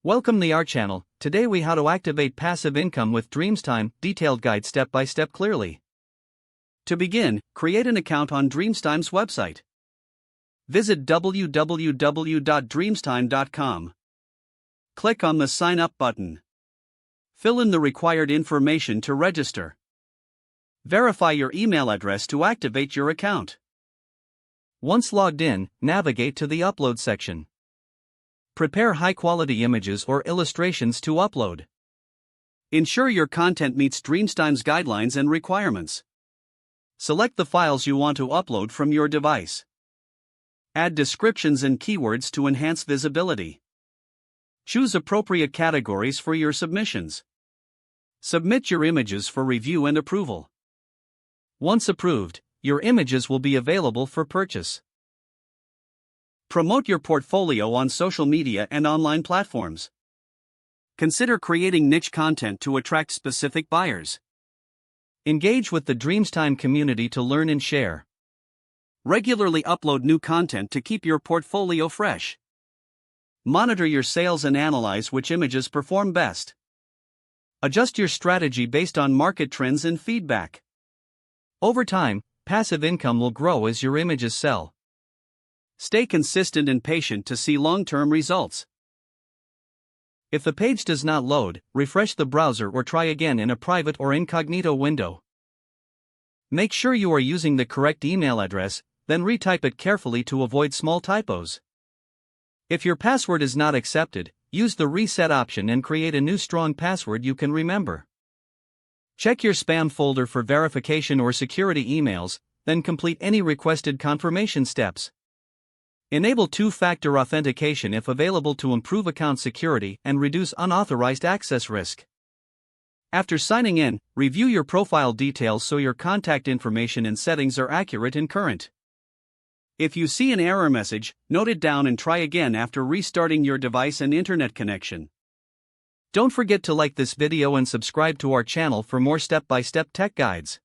Welcome to our channel. Today we how to activate passive income with Dreamstime, detailed guide step by step clearly. To begin, create an account on Dreamstime's website. Visit www.dreamstime.com. Click on the sign up button. Fill in the required information to register. Verify your email address to activate your account. Once logged in, navigate to the upload section. Prepare high-quality images or illustrations to upload. Ensure your content meets Dreamstime's guidelines and requirements. Select the files you want to upload from your device. Add descriptions and keywords to enhance visibility. Choose appropriate categories for your submissions. Submit your images for review and approval. Once approved, your images will be available for purchase. Promote your portfolio on social media and online platforms. Consider creating niche content to attract specific buyers. Engage with the Dreamstime community to learn and share. Regularly upload new content to keep your portfolio fresh. Monitor your sales and analyze which images perform best. Adjust your strategy based on market trends and feedback. Over time, passive income will grow as your images sell. Stay consistent and patient to see long-term results. If the page does not load, refresh the browser or try again in a private or incognito window. Make sure you are using the correct email address, then retype it carefully to avoid small typos. If your password is not accepted, use the reset option and create a new strong password you can remember. Check your spam folder for verification or security emails, then complete any requested confirmation steps. Enable two-factor authentication if available to improve account security and reduce unauthorized access risk. After signing in, review your profile details so your contact information and settings are accurate and current. If you see an error message, note it down and try again after restarting your device and internet connection. Don't forget to like this video and subscribe to our channel for more step-by-step tech guides.